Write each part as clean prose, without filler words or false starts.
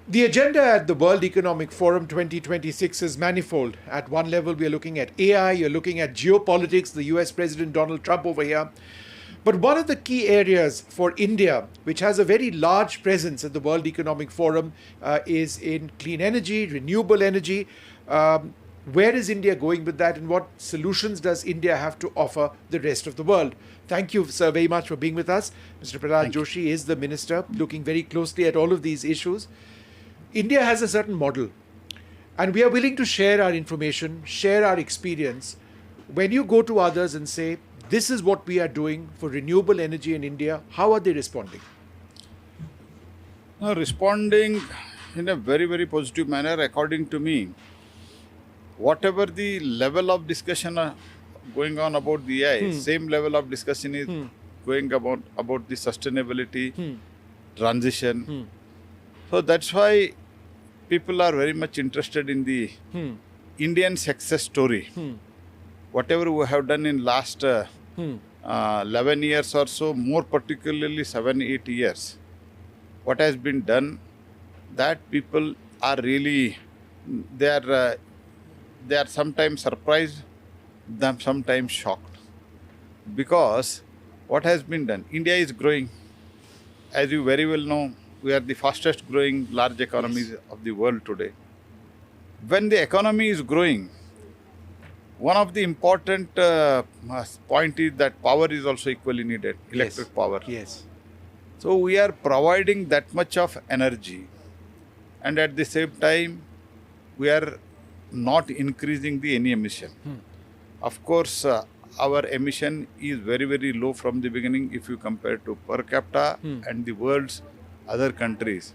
The agenda at the World Economic Forum 2026 is manifold. At one level, we are looking at AI, you're looking at geopolitics, the US President Donald Trump over here. But one of the key areas for India, which has a very large presence at the World Economic Forum, is in clean energy, renewable energy. Where is India going with that, and what solutions does India have to offer the rest of the world? Thank you, sir, very much for being with us. Mr. Pralhad Joshi is the minister, looking very closely at all of these issues. India has a certain model, and we are willing to share our information, share our experience. When you go to others and say, this is what we are doing for renewable energy in India, how are they responding? Now, responding in a very, very positive manner, according to me, whatever the level of discussion going on about the AI, same level of discussion is going about the sustainability, transition. So that's why people are very much interested in the Indian success story. Whatever we have done in last 11 years or so, more particularly 7-8 years, what has been done, that people are really, they are sometimes surprised, sometimes shocked. Because what has been done, India is growing. As you very well know, we are the fastest growing large economies of the world today. When the economy is growing, one of the important point is that power is also equally needed, electric power. Yes. So we are providing that much of energy, and at the same time, we are not increasing any emission. Of course, our emission is very, very low from the beginning if you compare to per capita and the world's other countries.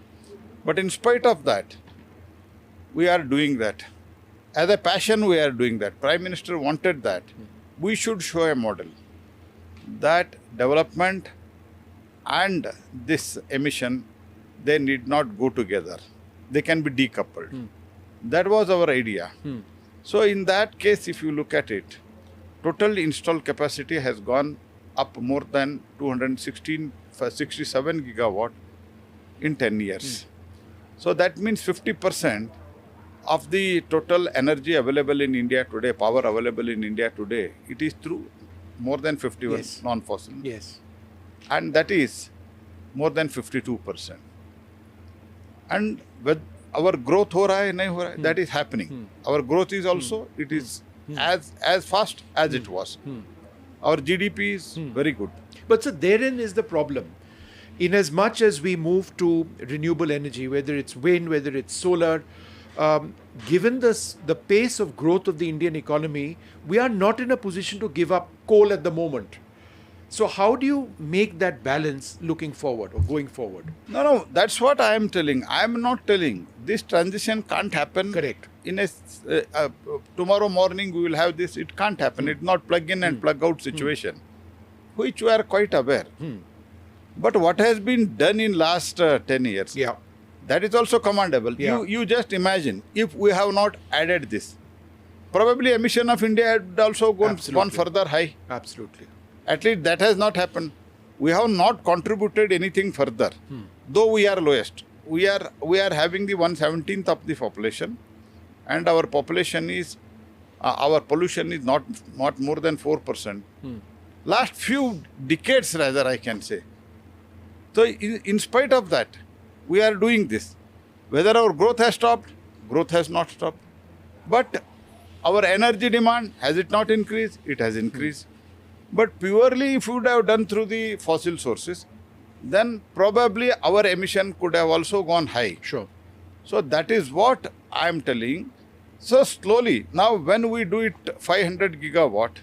But in spite of that, we are doing that. As a passion, we are doing that. Prime Minister wanted that. We should show a model that development and this emission, they need not go together. They can be decoupled. That was our idea. So in that case, if you look at it, total installed capacity has gone up more than 267 gigawatt in 10 years. So that means 50% of the total energy available in India today, power available in India today, it is through more than 51 non-fossil. Yes. And that is more than 52%. And with our growth ho raha hai, nahi ho raha hai, that is happening. Our growth is also, it is as fast as it was. Our GDP is very good. But so therein is the problem. In as much as we move to renewable energy, whether it's wind, whether it's solar, given the pace of growth of the Indian economy, we are not in a position to give up coal at the moment. So how do you make that balance looking forward or going forward? No, that's what I am telling. I am not telling. This transition can't happen. Correct. In tomorrow morning we will have this. It can't happen. It's not plug in and plug out situation, which we are quite aware. But what has been done in last 10 years, that is also commendable. You just imagine, if we have not added this, probably emission of India had also gone further high. Absolutely. At least that has not happened. We have not contributed anything further, though we are lowest. We are having the 1/17th of the population, and our population is, our pollution is not more than 4%. Last few decades, rather, I can say. So in spite of that, we are doing this. Whether our growth has stopped, growth has not stopped. But our energy demand, has it not increased? It has increased. But purely if we would have done through the fossil sources, then probably our emission could have also gone high. Sure. So that is what I am telling. So slowly, now when we do it 500 gigawatt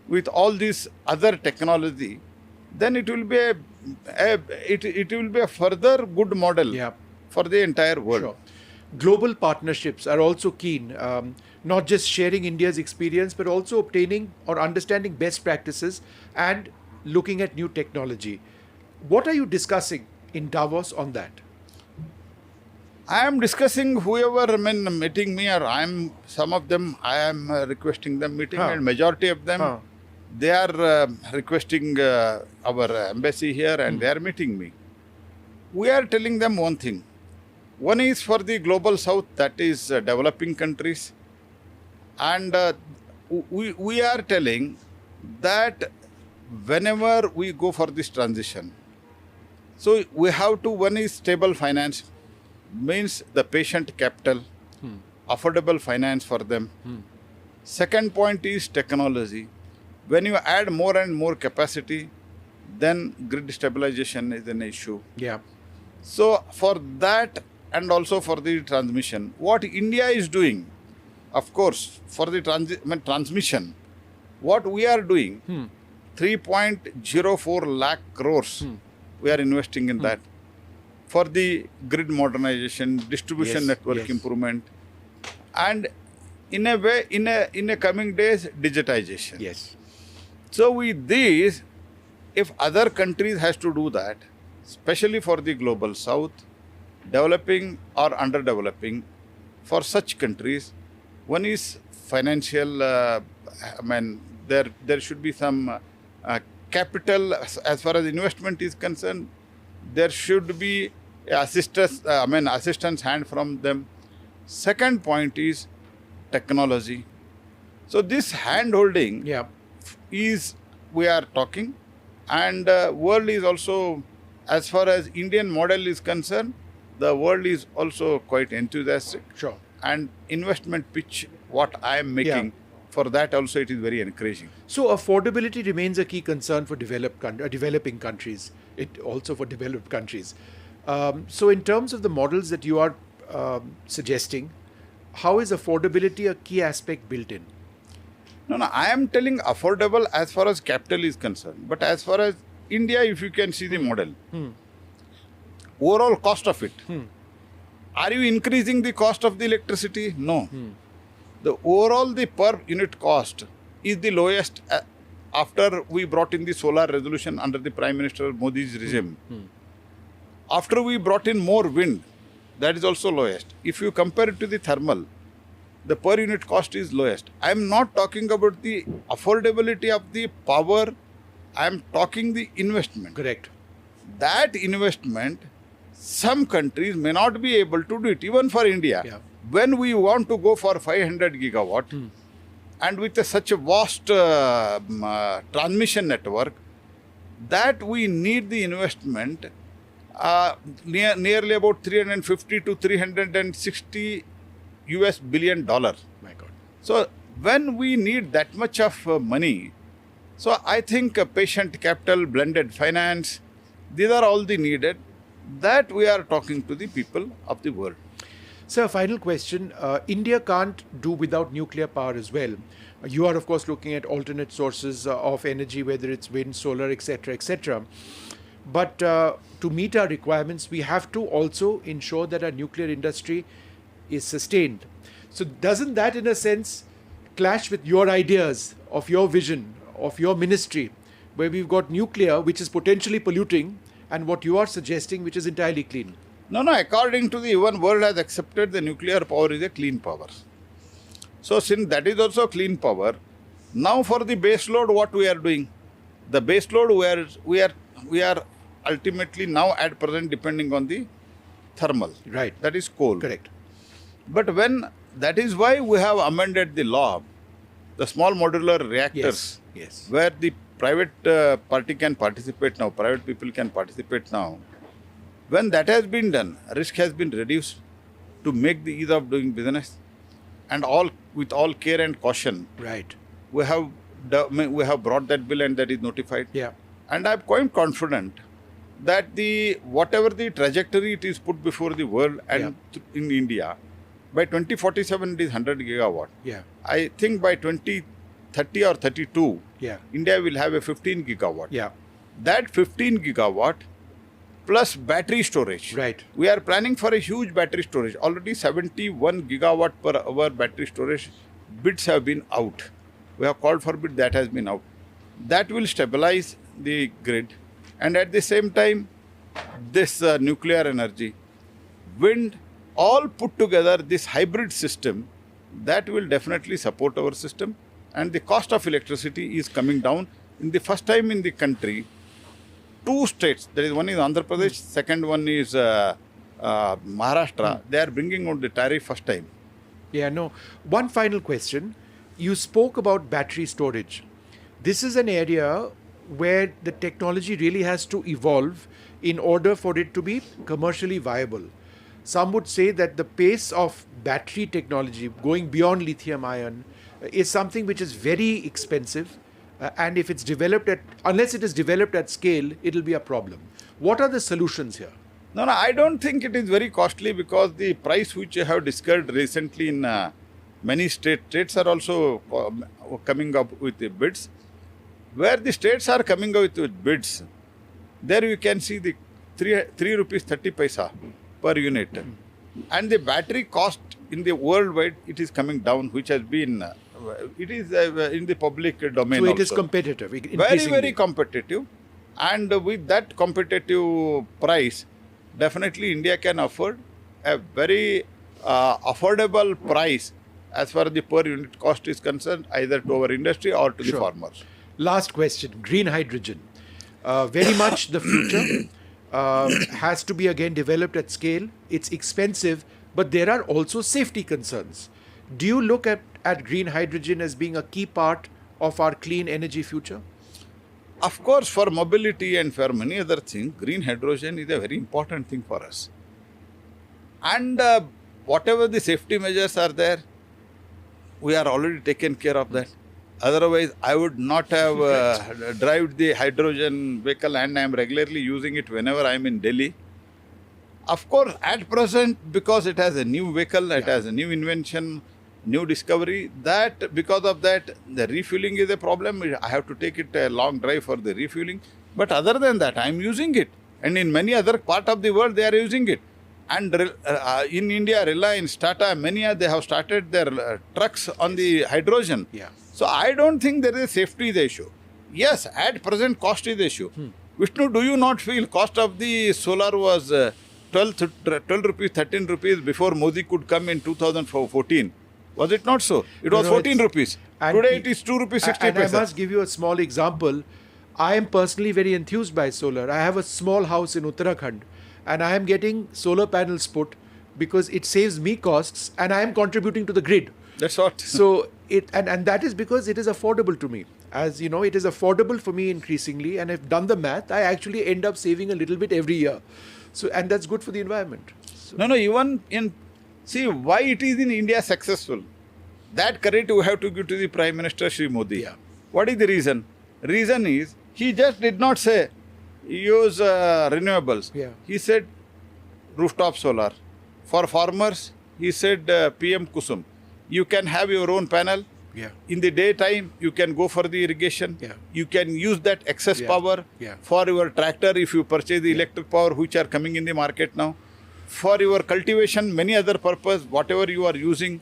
with all this other technology, then it will be a further good model for the entire world. Sure. Global partnerships are also keen, not just sharing India's experience, but also obtaining or understanding best practices and looking at new technology. What are you discussing in Davos on that? I am discussing whoever meeting me, or some of them I am requesting them meeting, and majority of them they are requesting our embassy here, and they are meeting me. We are telling them one thing. One is for the global south, that is developing countries. And we are telling that whenever we go for this transition, so we have to, one is stable finance, means the patient capital, affordable finance for them. Second point is technology. When you add more and more capacity, then grid stabilization is an issue. Yeah. So for that and also for the transmission, what India is doing, of course, for the transmission, what we are doing, 3.04 lakh crores, we are investing in that for the grid modernization, distribution network improvement, and in a way, in a coming days, digitization. Yes. So with this, if other countries has to do that, especially for the global south, developing or underdeveloping, for such countries, one is financial, there should be some capital, as far as investment is concerned, there should be assistance hand from them. Second point is technology. So this hand holding is, we are talking, and world is also, as far as Indian model is concerned, the world is also quite enthusiastic. Sure. And investment pitch, what I am making, for that also it is very encouraging. So affordability remains a key concern for developing countries, it also for developed countries. So in terms of the models that you are suggesting, how is affordability a key aspect built in? No, I am telling affordable as far as capital is concerned. But as far as India, if you can see the model, overall cost of it, are you increasing the cost of the electricity? No. The overall, the per unit cost is the lowest after we brought in the solar resolution under the Prime Minister Modi's regime. After we brought in more wind, that is also lowest. If you compare it to the thermal, the per unit cost is lowest. I am not talking about the affordability of the power, I am talking the investment. Correct. That investment, some countries may not be able to do it, even for India. When we want to go for 500 gigawatt, and with such a vast transmission network, that we need the investment nearly about 350 to 360 US billion dollar. My God. So when we need that much of money, so I think patient capital, blended finance, these are all the needed that we are talking to the people of the world. Sir, final question. India can't do without nuclear power as well. You are, of course, looking at alternate sources of energy, whether it's wind, solar, etc., etc. But to meet our requirements, we have to also ensure that our nuclear industry is sustained. So doesn't that, in a sense, clash with your ideas of your vision, of your ministry, where we've got nuclear, which is potentially polluting, and what you are suggesting, which is entirely clean? No, according to the even world has accepted the nuclear power is a clean power. So since that is also clean power, now for the base load, what we are doing? The base load we are ultimately now at present depending on the thermal. Right. That is coal. Correct. But when, that is why we have amended the law, the small modular reactors, Yes. where the private party can participate now, private people can participate now. When that has been done, risk has been reduced to make the ease of doing business, and all with all care and caution. Right. We have brought that bill and that is notified. Yeah. And I am quite confident that whatever the trajectory it is put before the world and in India, by 2047 it is 100 gigawatt. Yeah. I think by 2030 or 32, India will have a 15 gigawatt. Yeah. That 15 gigawatt plus battery storage. Right. We are planning for a huge battery storage. Already 71 gigawatt per hour battery storage bids have been out. We have called for bid, that has been out. That will stabilize the grid. And at the same time, this nuclear energy, wind, all put together, this hybrid system, that will definitely support our system. And the cost of electricity is coming down. In the first time in the country, 2 states, there is one is Andhra Pradesh, second one is Maharashtra, they are bringing out the tariff first time. Yeah, no. One final question. You spoke about battery storage. This is an area where the technology really has to evolve in order for it to be commercially viable. Some would say that the pace of battery technology going beyond lithium ion is something which is very expensive. And if it's developed unless it is developed at scale, it'll be a problem. What are the solutions here? No, I don't think it is very costly because the price which you have discussed recently in many states are also coming up with the bids. Where the states are coming up with bids, there you can see the 3 rupees 30 paisa per unit. And the battery cost in the worldwide, it is coming down, which has been, it is in the public domain So it also. is competitive. Very, very competitive. And with that competitive price, definitely India can afford a very affordable price as far as the per unit cost is concerned, either to our industry or to the farmers. Last question, green hydrogen. Very much the future has to be again developed at scale. It's expensive, but there are also safety concerns. Do you look at green hydrogen as being a key part of our clean energy future? Of course, for mobility and for many other things, green hydrogen is a very important thing for us. And whatever the safety measures are there, we are already taken care of that. Otherwise, I would not have driven the hydrogen vehicle, and I am regularly using it whenever I am in Delhi. Of course, at present, because it has a new vehicle, it has a new invention, new discovery, that because of that, the refueling is a problem. I have to take it a long drive for the refueling. But other than that, I am using it. And in many other parts of the world, they are using it. And in India, Reliance, Tata, many they have started their trucks on the hydrogen. Yeah. So I don't think there is a safety issue. Yes, at present cost is the issue. Vishnu, do you not feel cost of the solar was 12 rupees, 13 rupees before Modi could come in 2014? Was it not so? It was 14 rupees. Today it is 2 rupees 60 And paisa. I must give you a small example. I am personally very enthused by solar. I have a small house in Uttarakhand and I am getting solar panels put because it saves me costs and I am contributing to the grid. That's what. So and that is because it is affordable to me. As you know, it is affordable for me increasingly, and I've done the math. I actually end up saving a little bit every year. So and that's good for the environment. So, No, even in, see why it is in India successful. That credit we have to give to the Prime Minister Shri Modi. Yeah. What is the reason? Reason is, he just did not say, use renewables. Yeah. He said, rooftop solar. For farmers, he said PM Kusum. You can have your own panel. Yeah. In the daytime, you can go for the irrigation. Yeah. You can use that excess power Yeah. for your tractor if you purchase the electric power which are coming in the market now. For your cultivation, many other purpose, whatever you are using,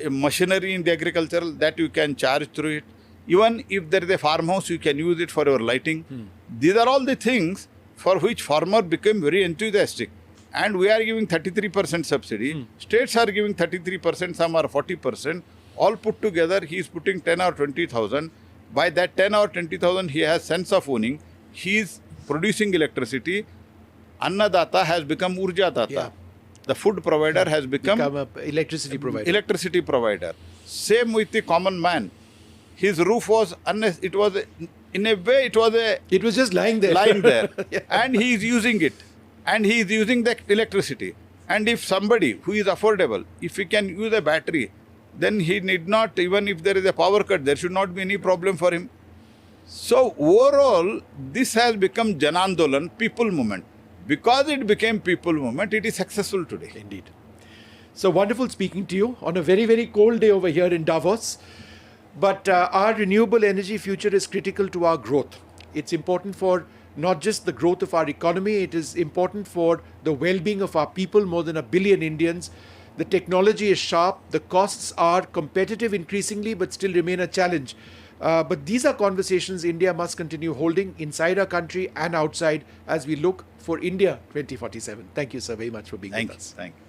machinery in the agricultural, that you can charge through it. Even if there is a farmhouse, you can use it for your lighting. These are all the things for which farmer became very enthusiastic. And we are giving 33% subsidy. States are giving 33%, some are 40%. All put together, he is putting 10 or 20,000. By that 10 or 20,000, he has sense of owning. He is producing electricity. Annadata has become Urja Data. Yeah. The food provider has become a electricity provider. Electricity provider. Same with the common man. His roof was, it was, in a way, it was a It was just lying there. lying there. Yeah. And he is using it. And he is using the electricity. And if somebody who is affordable, if he can use a battery, then he need not, even if there is a power cut, there should not be any problem for him. So overall, this has become Janandolan, people movement. Because it became people movement, it is successful today. Indeed. So wonderful speaking to you on a very, very cold day over here in Davos. But our renewable energy future is critical to our growth. It's important for not just the growth of our economy, it is important for the well-being of our people, more than 1 billion Indians. The technology is sharp, the costs are competitive increasingly, but still remain a challenge. But these are conversations India must continue holding inside our country and outside as we look for India 2047. Thank you, sir, very much for being with us. Thank you.